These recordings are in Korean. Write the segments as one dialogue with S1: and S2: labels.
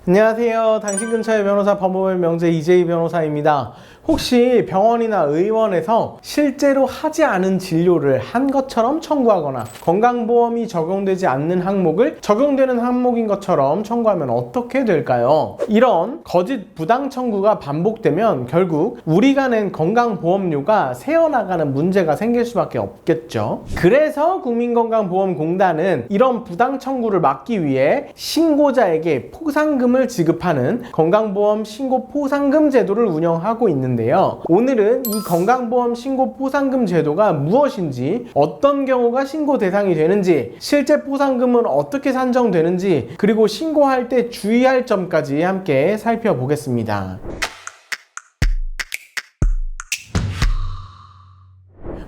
S1: 안녕하세요. 당신 근처의 변호사 법무법인 명재 이재희 변호사입니다. 혹시 병원이나 의원에서 실제로 하지 않은 진료를 한 것처럼 청구하거나 건강보험이 적용되지 않는 항목을 적용되는 항목인 것처럼 청구하면 어떻게 될까요? 이런 거짓 부당 청구가 반복되면 결국 우리가 낸 건강보험료가 새어나가는 문제가 생길 수밖에 없겠죠. 그래서 국민건강보험공단은 이런 부당 청구를 막기 위해 신고자에게 포상금을 지급하는 건강보험 신고 포상금 제도를 운영하고 있는데요. 오늘은 이 건강보험 신고 포상금 제도가 무엇인지, 어떤 경우가 신고 대상이 되는지, 실제 포상금은 어떻게 산정되는지, 그리고 신고할 때 주의할 점까지 함께 살펴보겠습니다.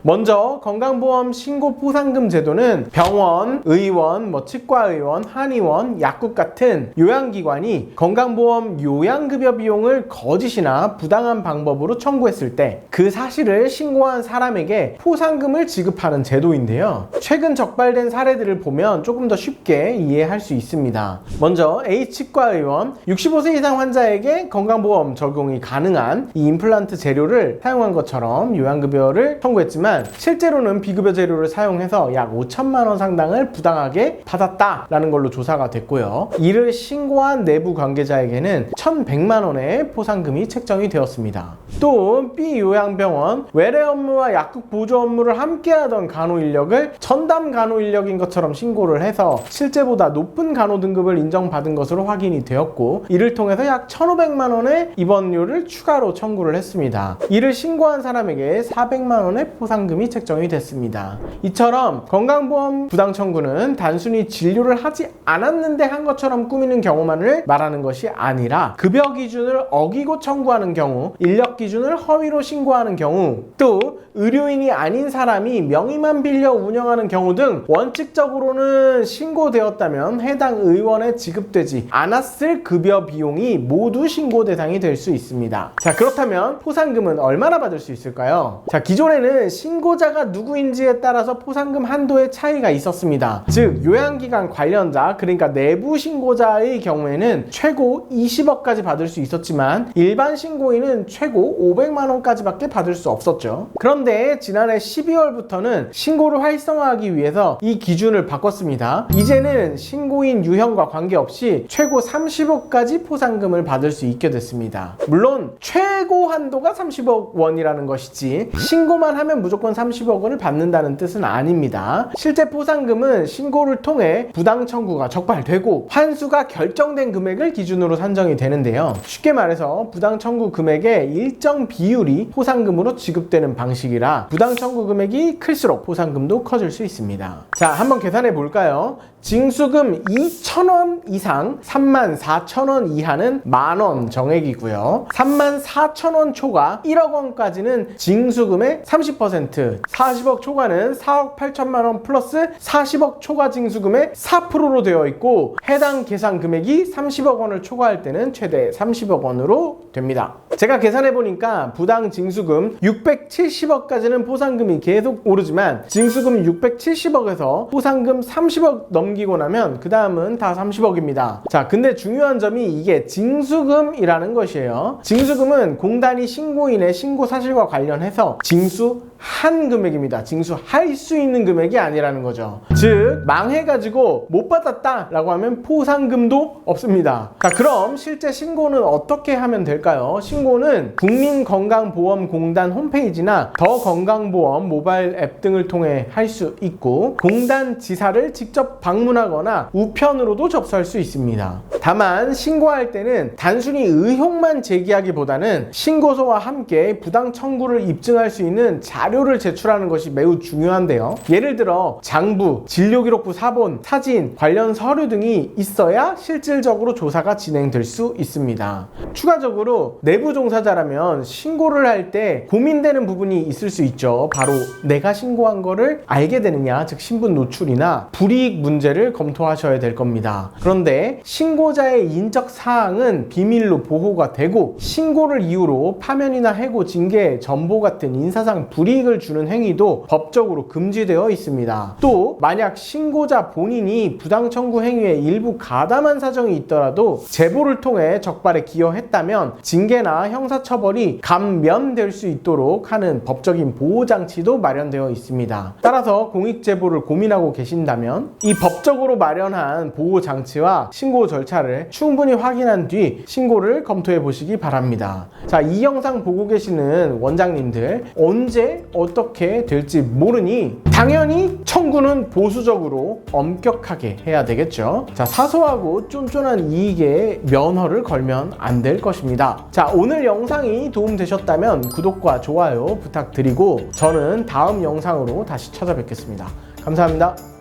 S1: 먼저 건강보험 신고 포상금 제도는 병원, 의원, 치과의원, 한의원, 약국 같은 요양기관이 건강보험 요양급여 비용을 거짓이나 부당한 방법으로 청구했을 때 그 사실을 신고한 사람에게 포상금을 지급하는 제도인데요. 최근 적발된 사례들을 보면 조금 더 쉽게 이해할 수 있습니다. 먼저 A치과의원, 65세 이상 환자에게 건강보험 적용이 가능한 이 임플란트 재료를 사용한 것처럼 요양급여를 청구했지만 실제로는 비급여 재료를 사용해서 약 5천만 원 상당을 부당하게 받았다라는 걸로 조사가 됐고요. 이를 신고한 내부 관계자에게는 1,100만 원의 포상금이 책정이 되었습니다. 또 B 요양병원, 외래 업무와 약국 보조 업무를 함께하던 간호 인력을 전담 간호 인력인 것처럼 신고를 해서 실제보다 높은 간호 등급을 인정받은 것으로 확인이 되었고, 이를 통해서 약 1,500만 원의 입원료를 추가로 청구를 했습니다. 이를 신고한 사람에게 400만 원의 포상금이 책정이 됐습니다. 이처럼 건강보험 부당 청구는 단순히 진료를 하지 않았는데 한 것처럼 꾸미는 경우만을 말하는 것이 아니라 급여 기준을 어기고 청구하는 경우, 인력 기준을 허위로 신고하는 경우, 또 의료인이 아닌 사람이 명의만 빌려 운영하는 경우 등 원칙적으로는 신고되었다면 해당 의원에 지급되지 않았을 급여 비용이 모두 신고 대상이 될 수 있습니다. 자, 그렇다면 포상금은 얼마나 받을 수 있을까요? 자, 기존에는 신고자가 누구인지에 따라서 포상금 한도의 차이가 있었습니다. 즉, 요양기관 관련자, 그러니까 내부 신고자의 경우에는 최고 20억까지 받을 수 있었지만 일반 신고인은 최고 500만 원까지밖에 받을 수 없었죠. 그런데 지난해 12월부터는 신고를 활성화하기 위해서 이 기준을 바꿨습니다. 이제는 신고인 유형과 관계없이 최고 30억까지 포상금을 받을 수 있게 됐습니다. 물론 최고 한도가 30억 원이라는 것이지 신고만 하면 무조건 30억 원을 받는다는 뜻은 아닙니다. 실제 포상금은 신고를 통해 부당 청구가 적발되고 환수가 결정된 금액을 기준으로 산정이 되는데요. 쉽게 말해서 부당 청구 금액의 일정 비율이 포상금으로 지급되는 방식이라 부당 청구 금액이 클수록 포상금도 커질 수 있습니다. 자, 한번 계산해 볼까요? 징수금 2,000원 이상 34,000원 이하는 만원 정액이고요. 34,000원 초과 1억 원까지는 징수금의 30%, 40억 초과는 4억 8천만 원 플러스 40억 초과 징수금의 4%로 되어 있고, 해당 계산 금액이 30억 원을 초과할 때는 최대 30억 원으로 됩니다. 제가 계산해 보니까 부당 징수금 670억까지는 포상금이 계속 오르지만 징수금 670억에서 포상금 30억 넘기고 나면 그 다음은 다 30억입니다. 자, 근데 중요한 점이 이게 징수금이라는 것이에요. 징수금은 공단이 신고인의 신고 사실과 관련해서 징수한 금액입니다. 징수할 수 있는 금액이 아니라는 거죠. 즉, 망해가지고 못 받았다 라고 하면 포상금도 없습니다. 자, 그럼 실제 신고는 어떻게 하면 될까요? 신고는 국민건강보험공단 홈페이지나 더건강보험 모바일 앱 등을 통해 할 수 있고, 공단 지사를 직접 방문하거나 우편으로도 접수할 수 있습니다. 다만 신고할 때는 단순히 의혹만 제기하기보다는 신고서와 함께 부당 청구를 입증할 수 있는 자료를 제출하는 것이 매우 중요한데요. 예를 들어 장부, 진료기록부 사본, 사진, 관련 서류 등이 있어야 실질적으로 조사가 진행될 수 있습니다. 추가적으로 내부 종사자라면 신고를 할 때 고민되는 부분이 있을 수 있죠. 바로 내가 신고한 거를 알게 되느냐, 즉 신분 노출이나 불이익 문제를 검토하셔야 될 겁니다. 그런데 신고자의 인적 사항은 비밀로 보호가 되고, 신고를 이유로 파면이나 해고, 징계, 전보 같은 인사상 불이익 불이익을 주는 행위도 법적으로 금지되어 있습니다. 또 만약 신고자 본인이 부당 청구 행위에 일부 가담한 사정이 있더라도 제보를 통해 적발에 기여했다면 징계나 형사처벌이 감면될 수 있도록 하는 법적인 보호장치도 마련되어 있습니다. 따라서 공익제보를 고민하고 계신다면 이 법적으로 마련한 보호장치와 신고 절차를 충분히 확인한 뒤 신고를 검토해 보시기 바랍니다. 자, 이 영상 보고 계시는 원장님들 언제 어떻게 될지 모르니 당연히 청구는 보수적으로 엄격하게 해야 되겠죠. 자, 사소하고 쫀쫀한 이익에 면허를 걸면 안 될 것입니다. 자, 오늘 영상이 도움되셨다면 구독과 좋아요 부탁드리고 저는 다음 영상으로 다시 찾아뵙겠습니다. 감사합니다.